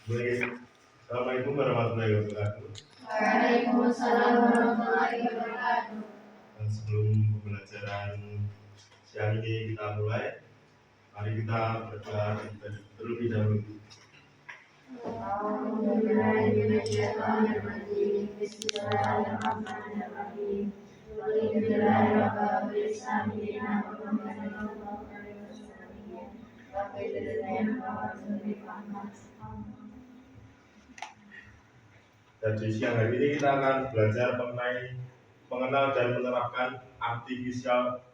Baik, Assalamualaikum warahmatullahi wabarakatuh. Waalaikumsalam warahmatullahi wabarakatuh. Dan sebelum pembelajaran siang ini kita mulai, mari kita berdoa terlebih dahulu. Bismillahirrahmanirrahim. Bismillahirrahmanirrahim. Jadi siang hari ini kita akan belajar mengenai mengenal dan menerapkan artificial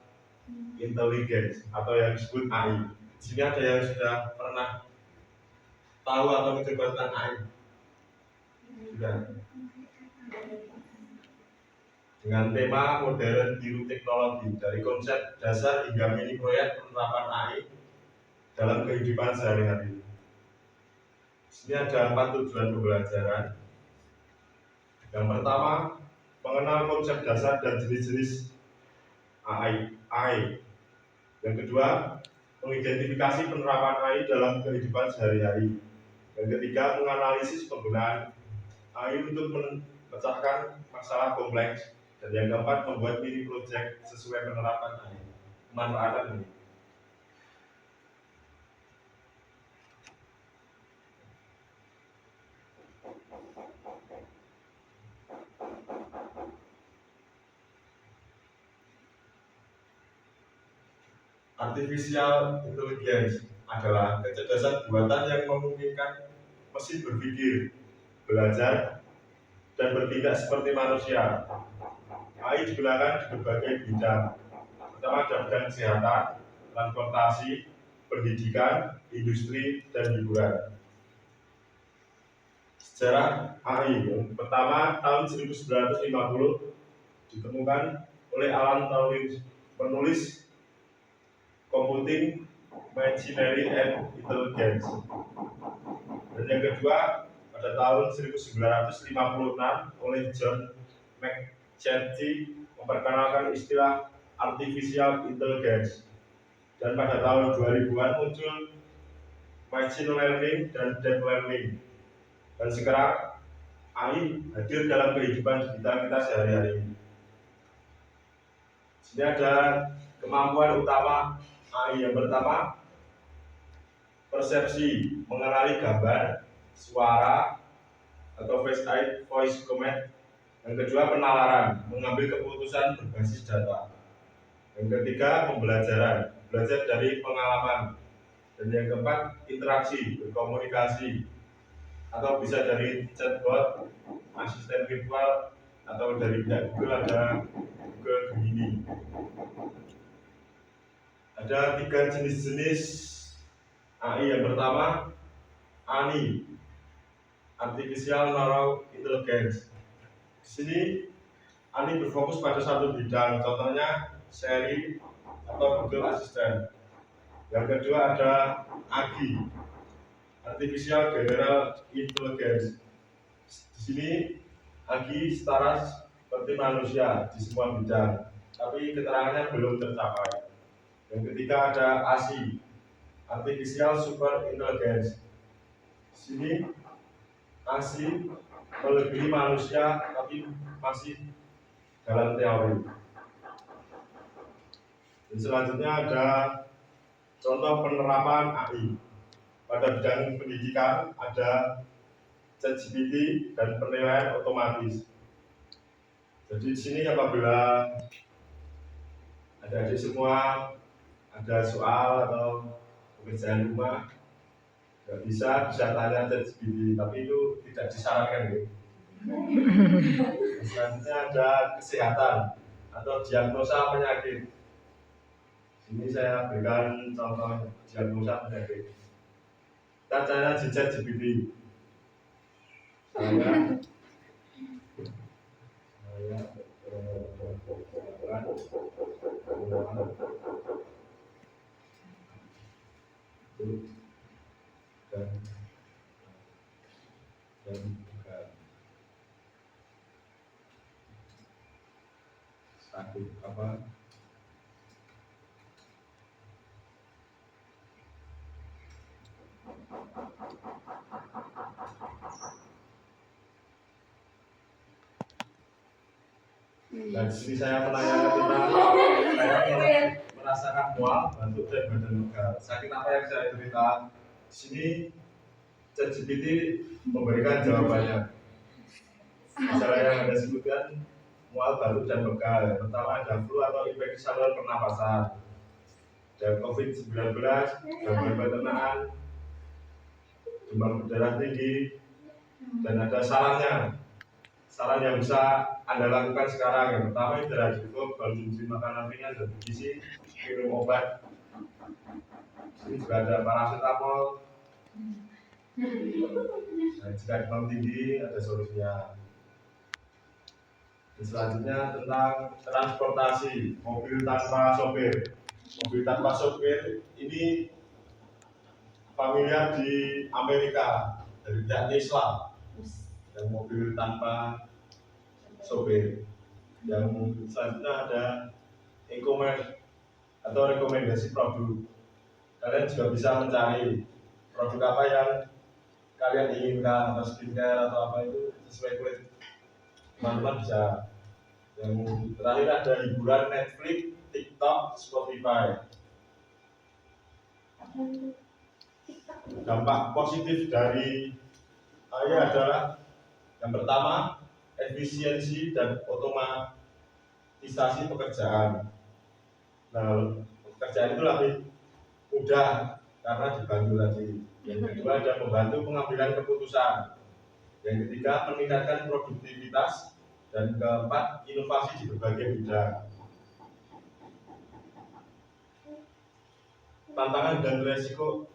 intelligence atau yang disebut AI. Di sini ada yang sudah pernah tahu atau mencoba tentang AI? Sudah. Dengan tema modern biru teknologi dari konsep dasar hingga mini proyek penerapan AI dalam kehidupan sehari-hari. Di sini ada 4 tujuan pembelajaran. Yang pertama, mengenal konsep dasar dan jenis-jenis AI. Yang kedua, mengidentifikasi penerapan AI dalam kehidupan sehari-hari. Yang ketiga, menganalisis penggunaan AI untuk memecahkan masalah kompleks. Dan yang keempat, membuat mini project sesuai penerapan AI. Pemanfaatan ini. Artificial intelligence adalah kecerdasan buatan yang memungkinkan mesin berpikir, belajar, dan bertindak seperti manusia. AI digunakan di berbagai bidang, pertama dalam bidang kesehatan, transportasi, pendidikan, industri, dan hiburan. Sejarah AI yang pertama tahun 1950 ditemukan oleh Alan Turing, penulis Computing Machinery and Intelligence. Dan yang kedua pada tahun 1956 oleh John McCarthy memperkenalkan istilah artificial intelligence. Dan pada tahun 2000-an muncul machine learning dan deep learning. Dan sekarang AI hadir dalam kehidupan digital kita sehari-hari ini. Sini ada kemampuan utama AI. Yang pertama, persepsi, mengenali gambar, suara, atau voice command. Yang kedua, penalaran, mengambil keputusan berbasis data. Yang ketiga, pembelajaran, belajar dari pengalaman. Dan yang keempat, interaksi, berkomunikasi, atau bisa dari chatbot, asisten virtual, atau dari Google ada Google Gemini. Ada 3 jenis-jenis AI. Yang pertama, ANI, Artificial Neural Intelligence. Di sini ANI berfokus pada satu bidang, contohnya Siri atau Google Assistant. Yang kedua ada AGI, Artificial General Intelligence. Di sini AGI setara seperti manusia di semua bidang, tapi keterangannya belum tercapai. Yang ketiga ada ASI, Artificial Super Intelligence. Di sini ASI melebihi manusia tapi masih dalam teori. Dan selanjutnya ada contoh penerapan AI. Pada bidang pendidikan ada ChatGPT dan penilaian otomatis. Jadi di sini apabila adik-adik semua ada soal atau pekerjaan rumah nggak bisa tanya ChatGPT, tapi itu tidak disarankan gitu. Selanjutnya ada kesehatan atau diagnosa penyakit. Sini saya berikan contoh diagnosa penyakit. Kita tanya di ChatGPT. Saya dan sakit apa? Dan di sini saya menanyakan tentang saya merasakan mual, batuk dan badan pegal. Sakit apa yang saya derita? Di sini ChatGPT memberikan jawabannya. Misalnya yang Anda sebutkan mual, batuk dan pegal. Yang pertama ada flu atau infeksi saluran pernapasan, dan COVID-19, gangguan pencernaan, demam berdarah tinggi, dan ada sarannya. Saran yang bisa Anda lakukan sekarang, yang pertama istirahat cukup, konsumsi makanan ringan dan bergizi, minum obat. Di sini juga ada paracetamol. Nah, jika demam tinggi ada solusinya. Dan selanjutnya tentang transportasi, mobil tanpa sopir. Mobil tanpa sopir ini familiar di Amerika dari pihak Tesla. Dan mobil tanpa sopir. Yang selanjutnya ada e-commerce atau rekomendasi produk. Kalian juga bisa mencari produk apa yang kalian inginkan, atau skincare atau apa itu sesuai kulit teman-teman bisa. Yang terakhir ada hiburan Netflix, TikTok, Spotify. Dampak positif dari AI adalah yang pertama efisiensi dan otomatisasi pekerjaan. Nah, pekerjaan itu lebih mudah karena dibantu tadi. Yang kedua ada membantu pengambilan keputusan. Yang ketiga meningkatkan produktivitas, dan keempat inovasi di berbagai bidang. Tantangan dan resiko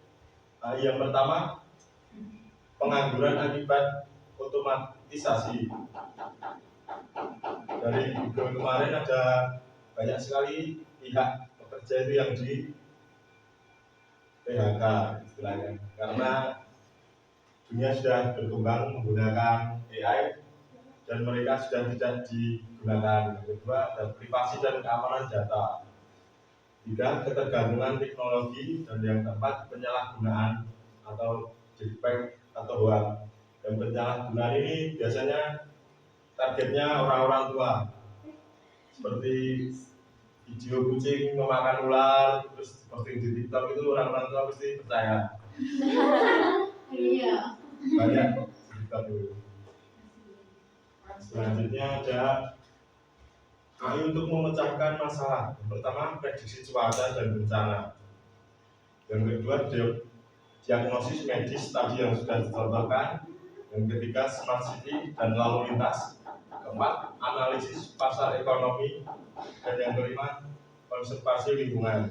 yang pertama pengangguran akibat otomatisasi. Dari Google kemarin ada banyak sekali pihak pekerja itu yang di PHK istilahnya, karena dunia sudah berkembang menggunakan AI dan mereka sudah tidak digunakan. Yang kedua ada privasi dan keamanan data. Tiga, ketergantungan teknologi, dan yang keempat penyalahgunaan atau deepfake atau hoax. Dan penyalahgunaan ini biasanya targetnya orang-orang tua, seperti video kucing memakan ular, terus seperti di TikTok itu orang-orang tua pasti percaya. Iya. Banyak TikTok dulu. Selanjutnya ada AI untuk memecahkan masalah. Yang pertama prediksi cuaca dan bencana. Yang kedua diagnosis medis tadi yang sudah dicontohkan. Yang ketiga smart city dan lalu lintas. Keempat analisis pasar ekonomi, dan yang kelima konservasi lingkungan.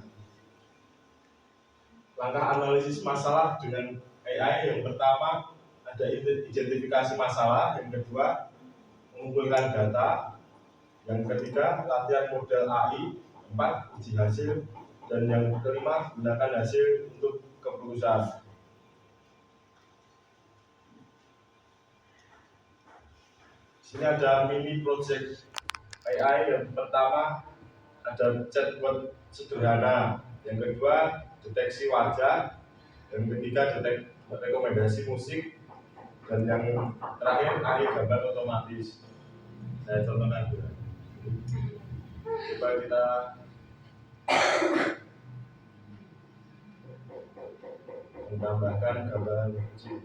Langkah analisis masalah dengan AI yang pertama ada identifikasi masalah, yang kedua mengumpulkan data, yang ketiga latihan model AI, keempat uji hasil, dan yang kelima gunakan hasil untuk keputusan. Di sini ada mini project AI. Yang pertama ada chatbot sederhana, yang kedua deteksi wajah, yang ketiga rekomendasi musik, dan yang terakhir AI gambar otomatis. Saya contohkan dulu. Coba kita menambahkan gambaran kucing.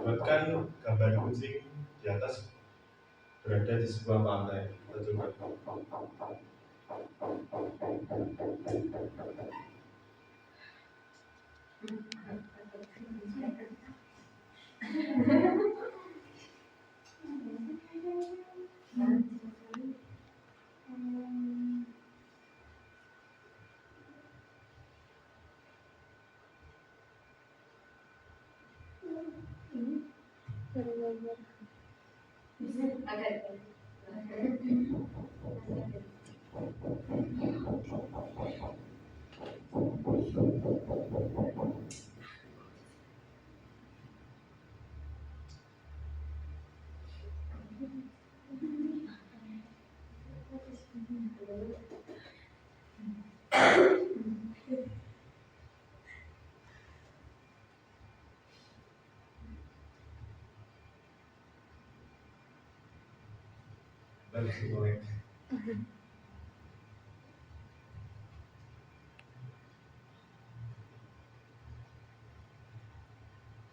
Buatkan gambar kucing di atas berada di sebuah pantai. Kita coba. mulai.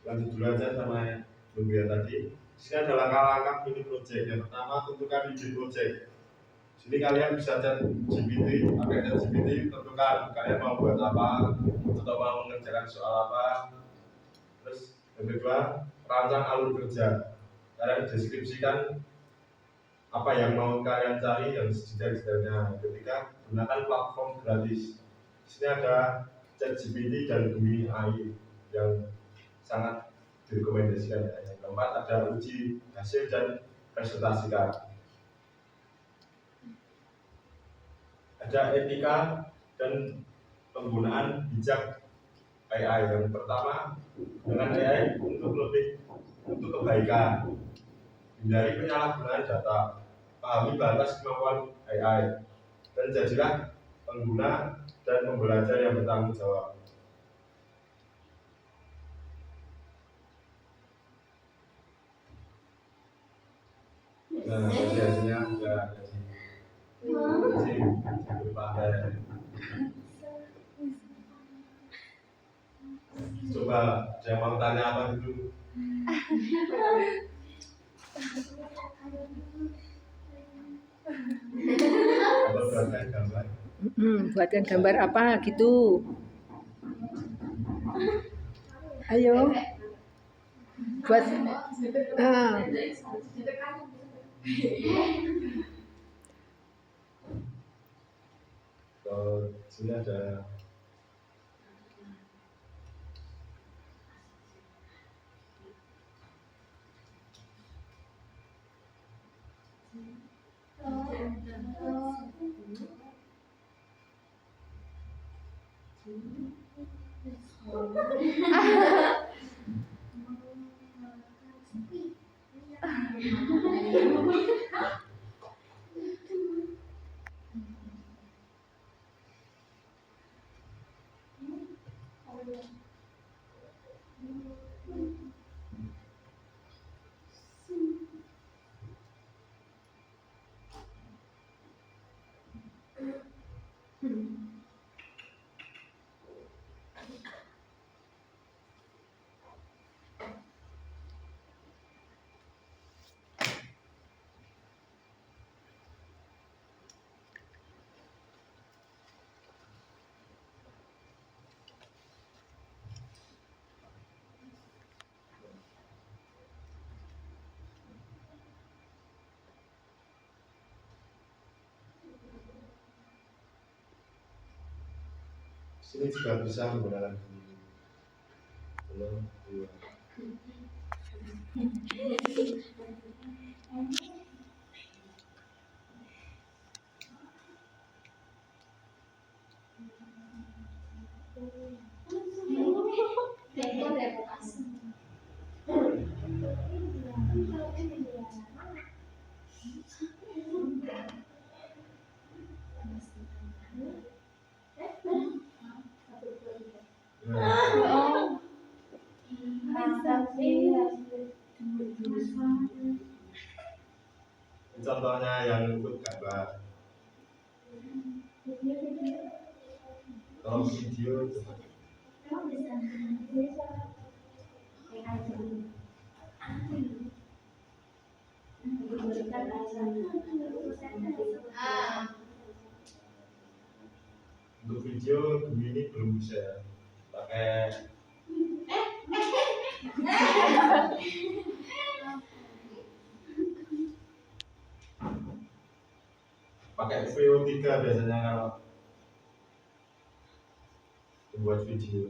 Lanjut dulu aja sama yang tadi. Sini ada langkah-langkah mini project. Yang pertama, tentukan ide project. Sini kalian bisa chat GPT, pakai chat GPT, tentukan kalian mau buat apa, atau mau mengerjakan soal apa. Terus yang kedua, rancang alur kerja. Kalian deskripsikan apa yang mau kalian cari yang sedetail-detailnya. Ketiga, gunakan platform gratis. Di sini ada ChatGPT dan Gemini AI yang sangat direkomendasikan. Yang keempat, ada uji hasil dan presentasikan. Ada etika dan penggunaan bijak AI. Yang pertama, dengan AI untuk kebaikan, hindari penyalahgunaan data, pahami batas kemampuan AI, dan jadilah pengguna dan pembelajar yang bertanggung jawab. Nah, hasilnya enggak berpakai. Coba ada yang mau tanya apa gitu? Atau buatkan gambar? Buatkan gambar apa gitu? Ayo. Buat. Sini ada sini juga bisa menggunakan ini. Belum, dua. Contohnya yang untuk gambar. Kalau video coba. Untuk video Gemini belum bisa pakai VO3 biasanya kalau membuat video.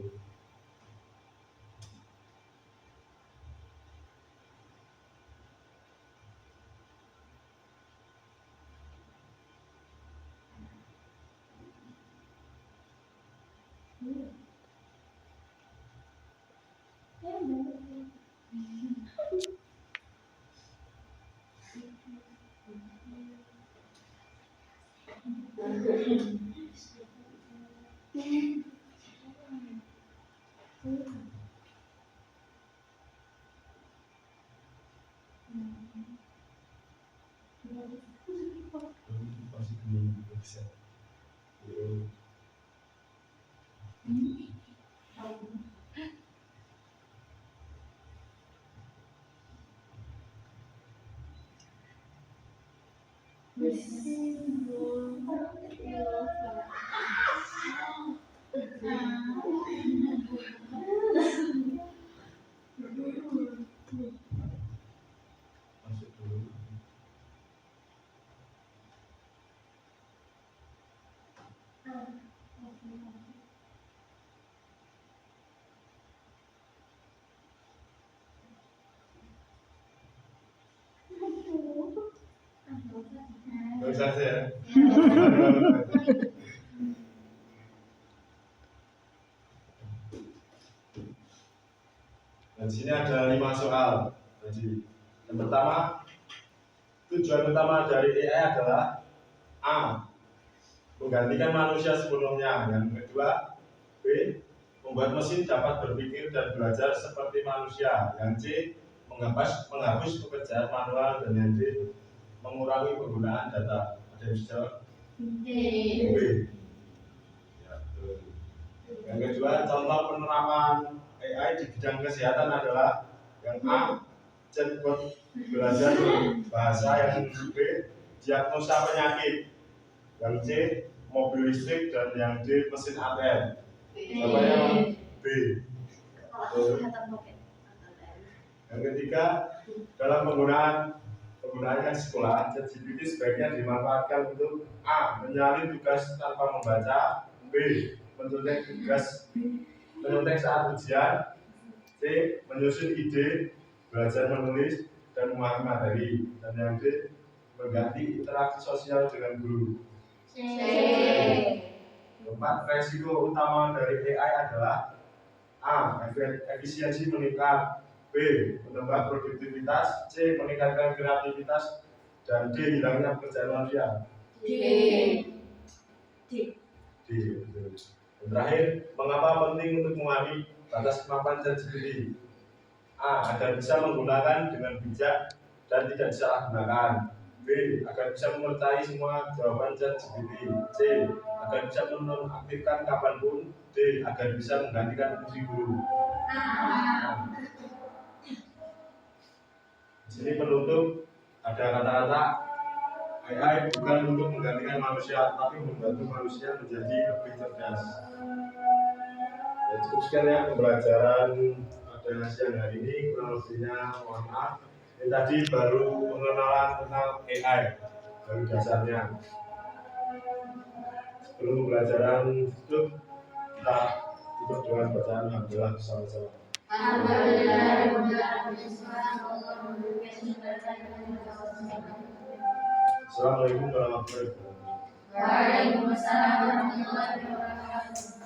Bisa ya. Dan di sini ada 5 soal. Jadi, yang pertama, tujuan utama dari AI adalah A. Menggantikan manusia sepenuhnya. Yang kedua, B. Membuat mesin dapat berpikir dan belajar seperti manusia. Yang C. Menghapus pekerjaan manual. Dan yang D. Mengurangi penggunaan data. Ada yang bisa jawab? D. B. Ya, betul. Yang kedua, contoh penerapan AI di bidang kesehatan adalah yang A. Chatbot belajar bahasa. Yang B. Diagnosa penyakit. Yang C. Mobil listrik. Dan yang D. Mesin ATM. Apa yang B? Betul. Yang ketiga, dalam penggunaannya di sekolah, ChatGPT sebaiknya dimanfaatkan untuk A. Menyalin tugas tanpa membaca. B. Menyontek saat ujian. C. Menyusun ide, belajar menulis dan memahami materi. Dan yang D. Mengganti interaksi sosial dengan guru. C. Keempat, resiko utama dari AI adalah A. Efisiensi meningkat. B. Menambah produktivitas. C. Meningkatkan kreativitas. Dan D. Hilangnya pekerjaan manusia. D. D. Betul. Dan terakhir, mengapa penting untuk memahami batas kemampuan ChatGPT? A. Agar bisa menggunakan dengan bijak dan tidak disalahgunakan. B. Agar bisa mempercayai semua jawaban ChatGPT. C. Agar bisa menonaktifkan kapanpun. D. Agar bisa menggantikan fungsi guru. Di sini penutup ada kata-kata AI bukan untuk menggantikan manusia, tapi membantu manusia menjadi lebih cerdas. Ya, cukup sekian ya pembelajaran pada siang hari ini. Kurang lebihnya mohon maaf. Ini tadi baru pengenalan tentang AI, baru dasarnya. Sebelum pembelajaran tutup, kita tutup dengan bacaan alhamdulillah bersama-sama. Assalamualaikum warahmatullahi wabarakatuh. Waalaikumsalam warahmatullahi wabarakatuh.